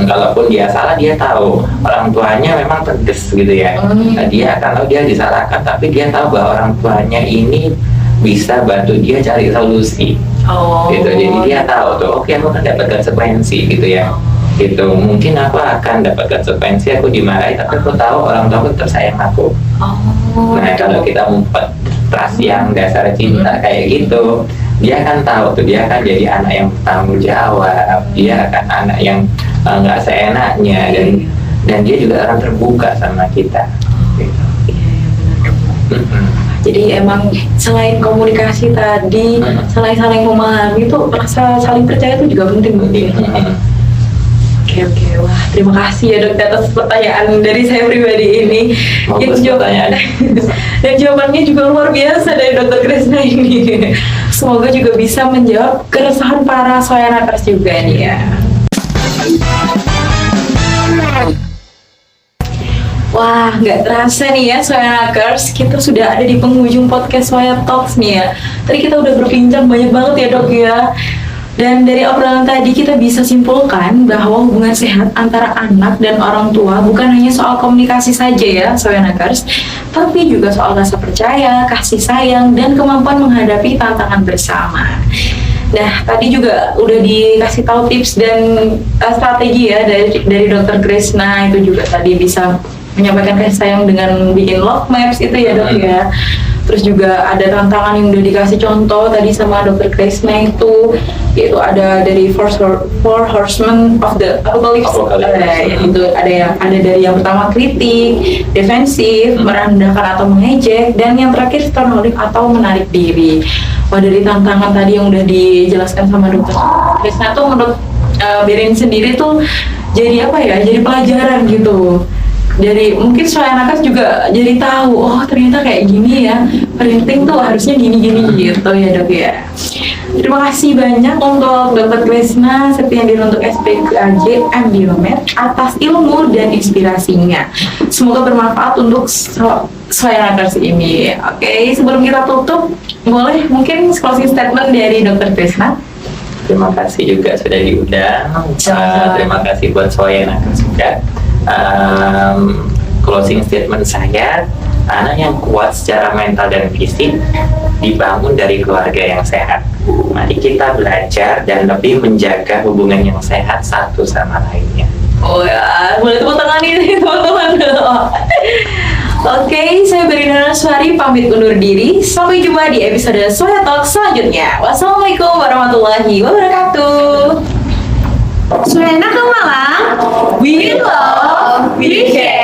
Kalaupun dia salah, dia tahu orang tuanya memang tegas gitu ya. Dia akan tahu dia disalahkan, tapi dia tahu bahwa orang tuanya ini bisa bantu dia cari solusi. Gitu. Jadi dia tahu tuh, oke, aku akan dapat konsekuensi gitu ya. Gitu. Mungkin aku akan dapat konsekuensi, aku dimarahi, tapi aku tahu orang tua aku tersayang aku. Nah, kalau kita membuat trust yang dasar cinta kayak gitu, dia akan tahu tuh, dia akan jadi anak yang bertanggung jawab, dia akan anak yang nggak seenaknya, dan dia juga akan terbuka sama kita. Gitu. Jadi emang selain komunikasi tadi, selain saling memahami itu, rasa saling percaya itu juga penting. Oke, wah terima kasih ya dok atas pertanyaan dari saya pribadi ini. Dan jawabannya juga luar biasa dari Dr. Kresna ini. Semoga juga bisa menjawab keresahan para Soyanakers juga nih ya. Wah, nggak terasa nih ya Soyanakers, kita sudah ada di penghujung podcast Soya Talks nih ya. Tadi kita udah berbincang banyak banget ya dok ya. Dan dari obrolan tadi kita bisa simpulkan bahwa hubungan sehat antara anak dan orang tua bukan hanya soal komunikasi saja ya Soyanakers, tapi juga soal rasa percaya, kasih sayang, dan kemampuan menghadapi tantangan bersama. Nah, tadi juga udah dikasih tahu tips dan strategi ya dari Dr. Kresna, itu juga tadi bisa menyampaikan kasih sayang dengan bikin love maps itu ya dok ya. Terus juga ada tantangan yang udah dikasih contoh tadi sama Dr. Kresna itu, yaitu ada dari four horsemen of the apocalypse. Itu ada dari yang pertama kritik, defensif, merendahkan atau mengejek, dan yang terakhir stornolik atau menarik diri. Wah, dari tantangan tadi yang udah dijelaskan sama Dr. Kresna tuh menurut Berin sendiri tuh jadi apa ya? Jadi pelajaran gitu. Jadi mungkin Soyanakers juga jadi tahu, oh ternyata kayak gini ya, parenting tuh harusnya gini-gini gitu ya dok ya. Terima kasih banyak untuk Dr. Kresna Septiandina untuk SPKJ M Biomed atas ilmu dan inspirasinya. Semoga bermanfaat untuk Soyanakers ini. Oke, sebelum kita tutup, boleh mungkin closing statement dari Dr. Kresna? Terima kasih juga sudah diundang. Terima kasih buat Soyanakers juga. Closing statement saya, anak yang kuat secara mental dan fisik dibangun dari keluarga yang sehat. Mari kita belajar dan lebih menjaga hubungan yang sehat satu sama lainnya. Oh ya, boleh tepuk tangan ini teman-teman. Oke, saya Berina Naswari pamit undur diri. Sampai jumpa di episode Soya Talk selanjutnya. Wassalamualaikum warahmatullahi wabarakatuh. Soyana ke Malang, We love, we care.